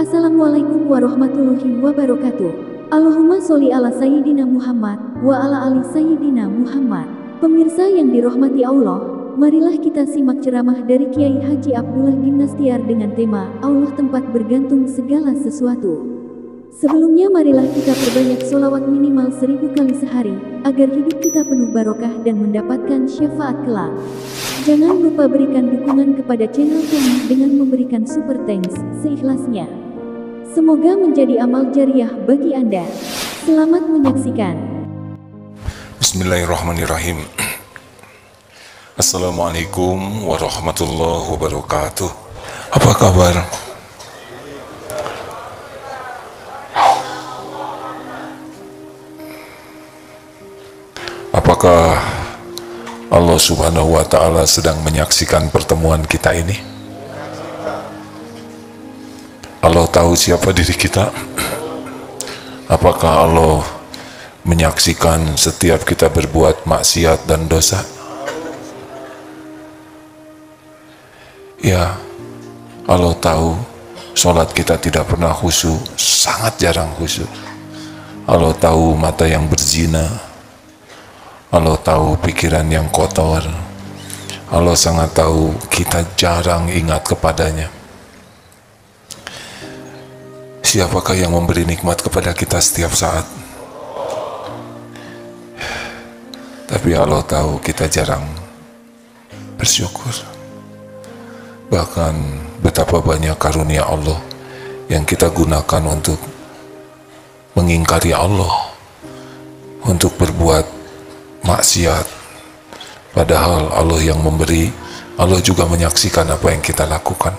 Assalamualaikum warahmatullahi wabarakatuh. Allahumma sholli ala Sayyidina Muhammad wa ala ali Sayyidina Muhammad. Pemirsa yang dirahmati Allah, marilah kita simak ceramah dari Kiai Haji Abdullah bin Nastiar dengan tema Allah tempat bergantung segala sesuatu. Sebelumnya marilah kita perbanyak sholawat minimal 1000 kali sehari, agar hidup kita penuh barokah dan mendapatkan syafaat kelak. Jangan lupa berikan dukungan kepada channel kami dengan memberikan super thanks seikhlasnya. Semoga menjadi amal jariah bagi Anda. Selamat menyaksikan. Bismillahirrahmanirrahim. Assalamualaikum warahmatullahi wabarakatuh. Apa kabar? Apakah Allah Subhanahu wa Ta'ala sedang menyaksikan pertemuan kita ini? Allah tahu siapa diri kita. Apakah Allah menyaksikan setiap kita berbuat maksiat dan dosa? Ya, Allah tahu sholat kita tidak pernah khusyuk, sangat jarang khusyuk. Allah tahu mata yang berzina. Allah tahu pikiran yang kotor. Allah sangat tahu kita jarang ingat kepadanya. Siapakah yang memberi nikmat kepada kita setiap saat? Tapi Allah tahu kita jarang bersyukur. Bahkan betapa banyak karunia Allah yang kita gunakan untuk mengingkari Allah, untuk berbuat maksiat. Padahal Allah yang memberi, Allah juga menyaksikan apa yang kita lakukan.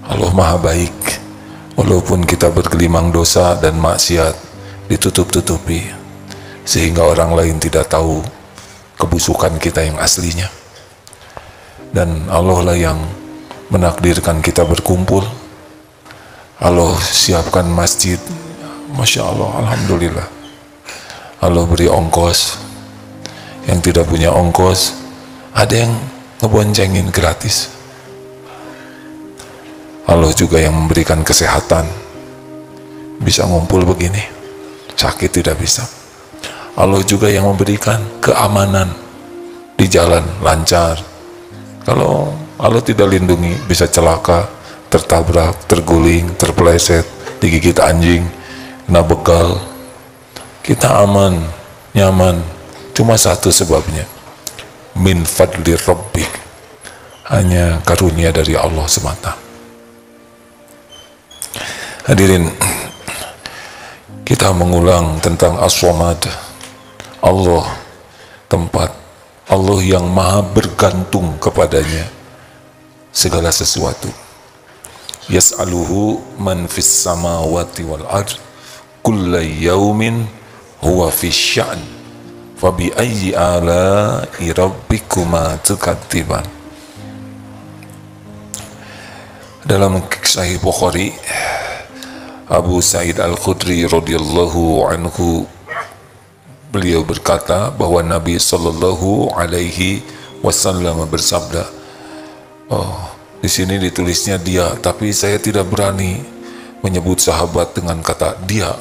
Allah Maha Baik. Walaupun kita bergelimang dosa dan maksiat, ditutup-tutupi sehingga orang lain tidak tahu kebusukan kita yang aslinya. Dan Allah lah yang menakdirkan kita berkumpul. Allah siapkan masjid, Masya Allah, Alhamdulillah. Allah beri ongkos. Yang tidak punya ongkos, ada yang ngeboncengin gratis. Allah juga yang memberikan kesehatan, bisa ngumpul begini, sakit tidak bisa. Allah juga yang memberikan keamanan di jalan, lancar. Kalau Allah tidak lindungi, bisa celaka, tertabrak, terguling, terpeleset, digigit anjing, kena begal. Kita aman, nyaman, cuma satu sebabnya, min fadli rabbik, hanya karunia dari Allah semata. Hadirin, kita mengulang tentang As-Samad, Allah, tempat Allah yang maha bergantung kepadanya segala sesuatu. Yas'aluhu man fis samawati wal ard kulla yaumin huwa fis sya'n fa bi ayyi ala'i rabbikuma tukadziban. Dalam Sahih Bukhari, Abu Sa'id Al-Khudri radhiyallahu anhu, beliau berkata bahwa Nabi sallallahu alaihi wasallam bersabda, di sini ditulisnya dia, tapi saya tidak berani menyebut sahabat dengan kata dia.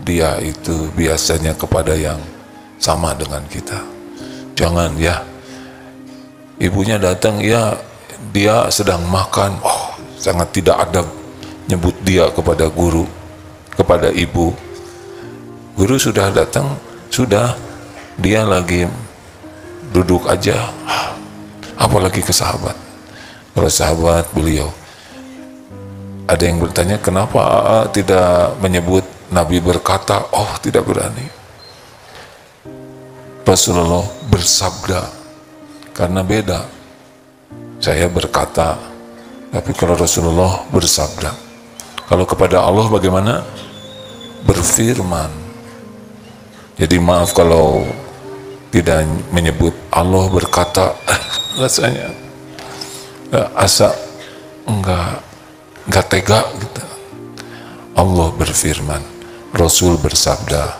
Dia itu biasanya kepada yang sama dengan kita. Jangan ya, ibunya datang, ya dia sedang makan, sangat tidak adab nyebut dia kepada guru, kepada ibu. Guru sudah datang, sudah dia lagi duduk aja, apalagi ke sahabat. Kalau sahabat beliau, ada yang bertanya, kenapa tidak menyebut Nabi berkata? Tidak berani. Rasulullah bersabda, karena beda. Saya berkata, tapi kalau Rasulullah bersabda. Kalau kepada Allah bagaimana? Berfirman. Jadi maaf kalau tidak menyebut Allah berkata, rasanya asa enggak tega gitu. Allah berfirman, Rasul bersabda,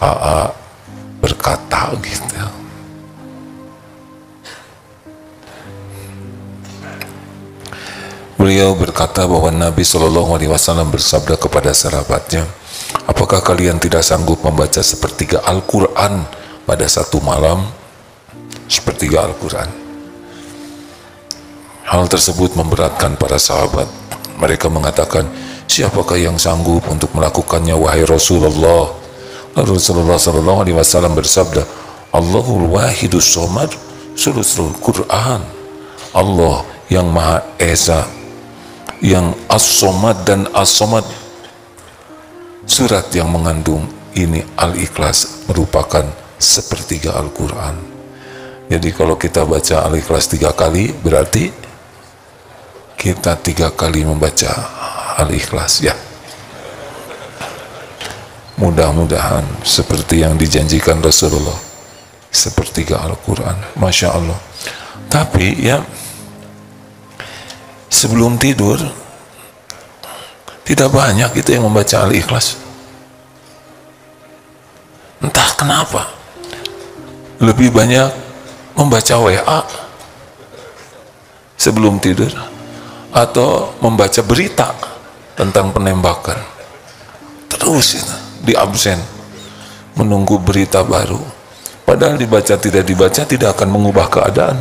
AA berkata gitu. Beliau berkata bahwa Nabi SAW bersabda kepada sahabatnya, apakah kalian tidak sanggup membaca sepertiga Al-Quran pada satu malam? Sepertiga Al-Quran. Hal tersebut memberatkan para sahabat. Mereka mengatakan, siapakah yang sanggup untuk melakukannya wahai Rasulullah? Lalu Rasulullah SAW bersabda, Allahul Wahidus Somad sulusul Quran. Allah yang Maha Esa, yang As-Somad dan As-Somad. Surat yang mengandung ini Al-Ikhlas merupakan sepertiga Al-Quran. Jadi kalau kita baca Al-Ikhlas 3 kali, berarti kita 3 kali membaca Al-Ikhlas, ya. Mudah-mudahan seperti yang dijanjikan Rasulullah, sepertiga Al-Quran. Masya Allah. Tapi ya, sebelum tidur tidak banyak itu yang membaca Al-Ikhlas. Entah kenapa lebih banyak membaca WA sebelum tidur, atau membaca berita tentang penembakan. Terus itu di absen menunggu berita baru, padahal dibaca tidak dibaca tidak akan mengubah keadaan.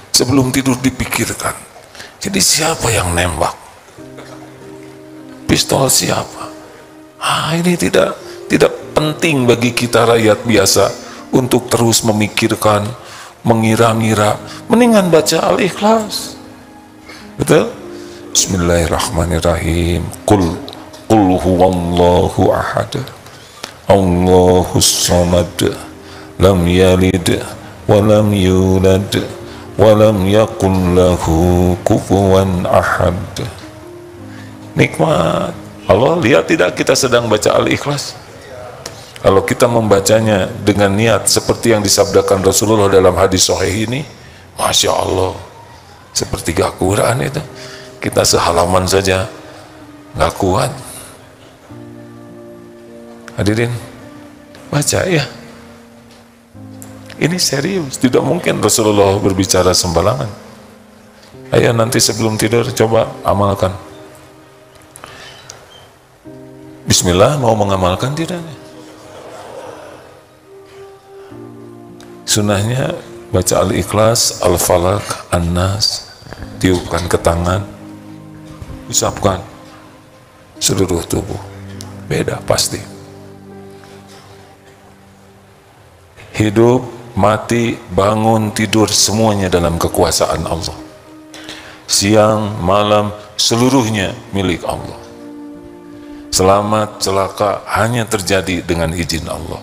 Sebelum tidur dipikirkan, jadi siapa yang nembak, pistol siapa. Ini tidak penting bagi kita rakyat biasa untuk terus memikirkan, mengira-ngira. Mendingan baca Al-Ikhlas. Betul? Bismillahirrahmanirrahim. Qul huwallahu ahad, Allahus samad, lam yalid wa lam yulad wa lam yakul lahu kufuwan ahad. Nikmat. Allah lihat tidak kita sedang baca Al-Ikhlas? Kalau kita membacanya dengan niat seperti yang disabdakan Rasulullah dalam hadis sahih ini, Masya Allah, sepertiga Quran itu kita sehalaman saja nggak kuat. Hadirin, baca ya. Ini serius, tidak mungkin Rasulullah berbicara sembarangan. Ayo nanti sebelum tidur coba amalkan. Bismillah, mau mengamalkan tidak? Sunnahnya baca Al-Ikhlas, Al-Falaq, An-Nas, tiupkan ke tangan, usapkan seluruh tubuh. Beda pasti. Hidup, mati, bangun, tidur, semuanya dalam kekuasaan Allah. Siang, malam, seluruhnya milik Allah. Selamat, celaka hanya terjadi dengan izin Allah.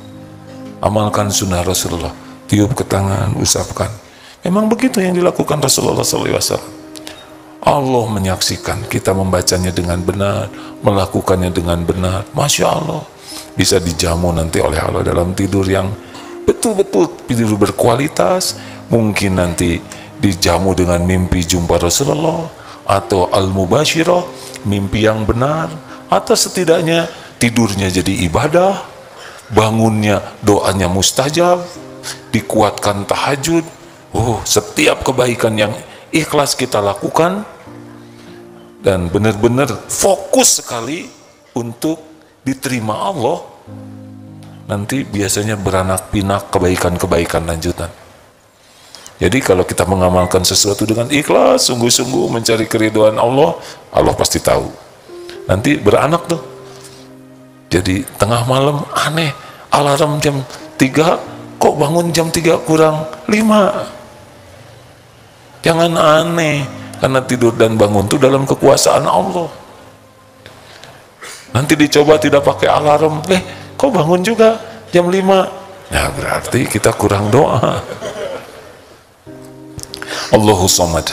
Amalkan sunnah Rasulullah, tiup ke tangan, usapkan. Memang begitu yang dilakukan Rasulullah SAW. Allah menyaksikan kita membacanya dengan benar, melakukannya dengan benar. Masya Allah, bisa dijamu nanti oleh Allah dalam tidur yang betul-betul tidur berkualitas. Mungkin nanti dijamu dengan mimpi jumpa Rasulullah, atau al-mubashirah, mimpi yang benar, atau setidaknya tidurnya jadi ibadah, bangunnya doanya mustajab, dikuatkan tahajud. Setiap kebaikan yang ikhlas kita lakukan dan benar-benar fokus sekali untuk diterima Allah, nanti biasanya beranak pinak kebaikan-kebaikan lanjutan. Jadi kalau kita mengamalkan sesuatu dengan ikhlas, sungguh-sungguh mencari keridhaan Allah, Allah pasti tahu. Nanti beranak tuh. Jadi tengah malam aneh, alarm jam 3, kok bangun jam 3 kurang 5. Jangan aneh, karena tidur dan bangun itu dalam kekuasaan Allah. Nanti dicoba tidak pakai alarm, kok bangun juga jam 5? Ya berarti kita kurang doa. Allahus samad.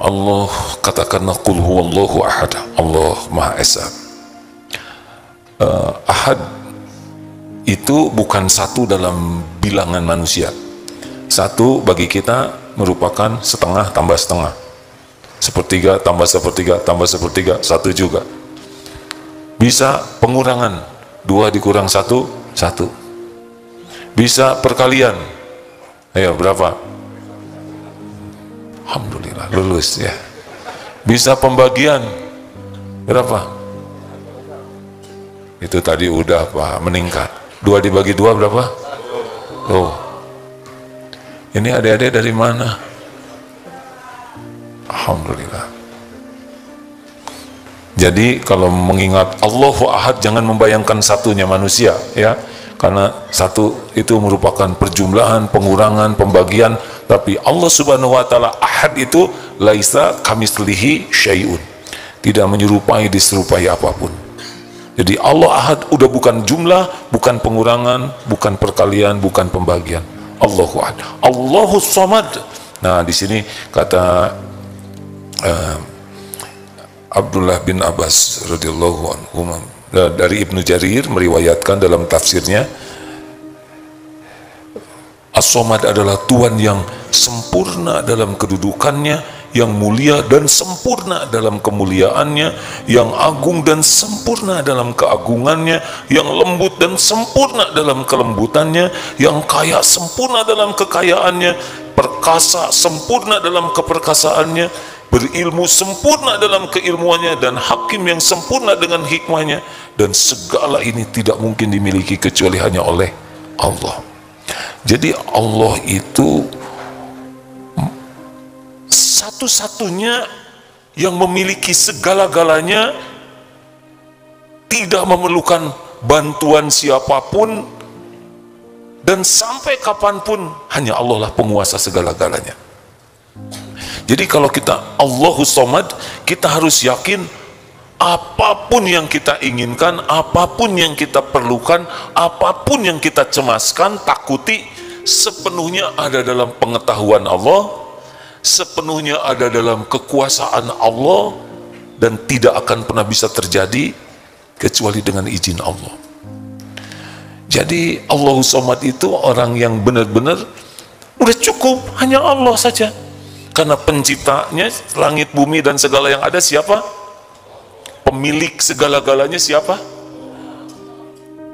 Allah katakan qul huwallahu ahad, Allah Maha Esa. Ahad itu bukan satu dalam bilangan manusia. Satu bagi kita merupakan setengah tambah setengah, sepertiga tambah sepertiga tambah sepertiga, satu juga. Bisa pengurangan, 2 dikurang 1, 1. Bisa perkalian. Ayo berapa? Alhamdulillah lulus ya. Bisa pembagian berapa? Itu tadi udah Pak, meningkat. 2 dibagi 2 berapa? Tuh. Ini adik-adik dari mana? Alhamdulillah. Jadi kalau mengingat Allahu Ahad, jangan membayangkan satunya manusia ya. Karena satu itu merupakan perjumlahan, pengurangan, pembagian, tapi Allah Subhanahu wa taala Ahad itu laisa kamitslihi syai'un. Tidak menyerupai, diserupai apapun. Jadi Allah Ahad udah bukan jumlah, bukan pengurangan, bukan perkalian, bukan pembagian. Allahu Ahad. Allahu Samad. Nah, di sini kata Abdullah bin Abbas radhiyallahu anhu dari Ibnu Jarir meriwayatkan dalam tafsirnya, As-Samad adalah Tuhan yang sempurna dalam kedudukannya, yang mulia dan sempurna dalam kemuliaannya, yang agung dan sempurna dalam keagungannya, yang lembut dan sempurna dalam kelembutannya, yang kaya sempurna dalam kekayaannya, perkasa sempurna dalam keperkasaannya, berilmu sempurna dalam keilmuannya, dan hakim yang sempurna dengan hikmahnya. Dan segala ini tidak mungkin dimiliki kecuali hanya oleh Allah. Jadi Allah itu satu-satunya yang memiliki segala-galanya, tidak memerlukan bantuan siapapun, dan sampai kapanpun hanya Allah lah penguasa segala-galanya. Jadi kalau kita Allahus Samad, kita harus yakin apapun yang kita inginkan, apapun yang kita perlukan, apapun yang kita cemaskan, takuti, sepenuhnya ada dalam pengetahuan Allah, sepenuhnya ada dalam kekuasaan Allah, dan tidak akan pernah bisa terjadi kecuali dengan izin Allah. Jadi Allahus Samad itu orang yang benar-benar udah cukup, hanya Allah saja. Karena penciptanya langit, bumi, dan segala yang ada siapa? Pemilik segala-galanya siapa?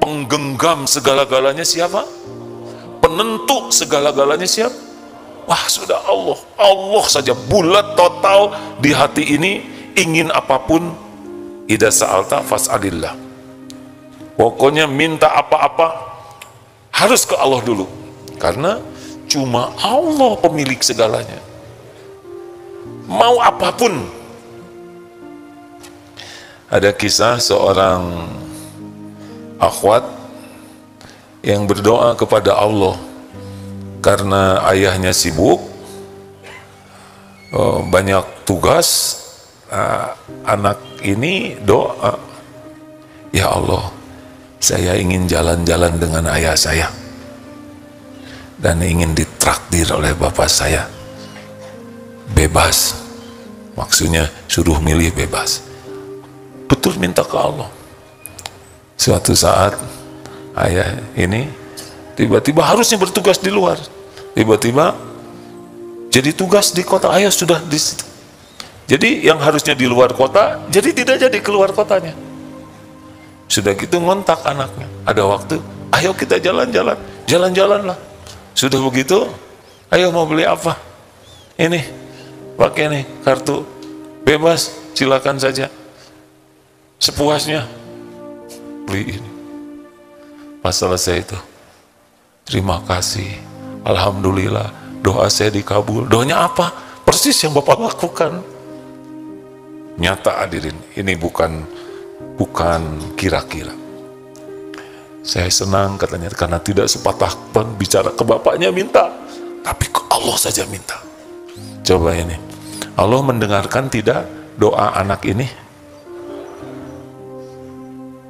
Penggenggam segala-galanya siapa? Penentu segala-galanya siapa? Wah, sudah Allah. Allah saja bulat total di hati ini. Ingin apapun, idza sa'alta fas'alillah. Pokoknya minta apa-apa harus ke Allah dulu. Karena cuma Allah pemilik segalanya. Mau apapun. Ada kisah seorang akhwat yang berdoa kepada Allah karena ayahnya sibuk, banyak tugas. Anak ini doa, ya Allah, saya ingin jalan-jalan dengan ayah saya dan ingin ditraktir oleh bapak saya. Bebas, maksudnya suruh milih bebas. Betul minta ke Allah. Suatu saat ayah ini tiba-tiba harusnya bertugas di luar, tiba-tiba jadi tugas di kota. Ayah sudah di situ. Jadi yang harusnya di luar kota jadi tidak jadi keluar kotanya. Sudah gitu ngontak anaknya, ada waktu, ayo kita jalan-jalan. Jalan-jalanlah. Sudah begitu, ayo mau beli apa? Ini pakai nih kartu bebas, silakan saja sepuasnya beli ini. Pas selesai itu, terima kasih, alhamdulillah, doa saya dikabul. Doanya apa? Persis yang Bapak lakukan. Nyata hadirin, ini bukan kira-kira. Saya senang katanya karena tidak sepatah pun bicara ke bapaknya minta, tapi ke Allah saja minta. Coba ini, Allah mendengarkan tidak doa anak ini?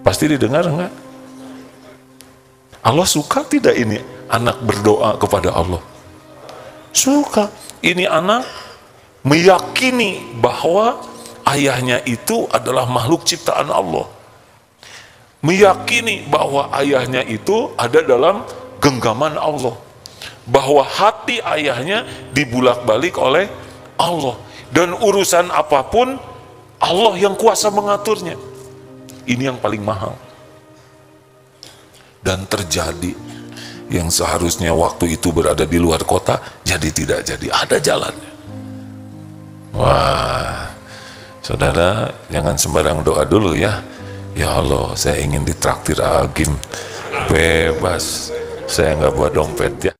Pasti didengar enggak? Allah suka tidak ini anak berdoa kepada Allah? Suka. Ini anak meyakini bahwa ayahnya itu adalah makhluk ciptaan Allah. Meyakini bahwa ayahnya itu ada dalam genggaman Allah. Bahwa hati ayahnya dibulak-balik oleh Allah, dan urusan apapun Allah yang kuasa mengaturnya. Ini yang paling mahal. Dan terjadi yang seharusnya waktu itu berada di luar kota, jadi tidak jadi, ada jalannya. Wah, saudara jangan sembarang doa dulu ya. Ya Allah, saya ingin ditraktir Agim. Bebas, saya nggak buat dompet ya.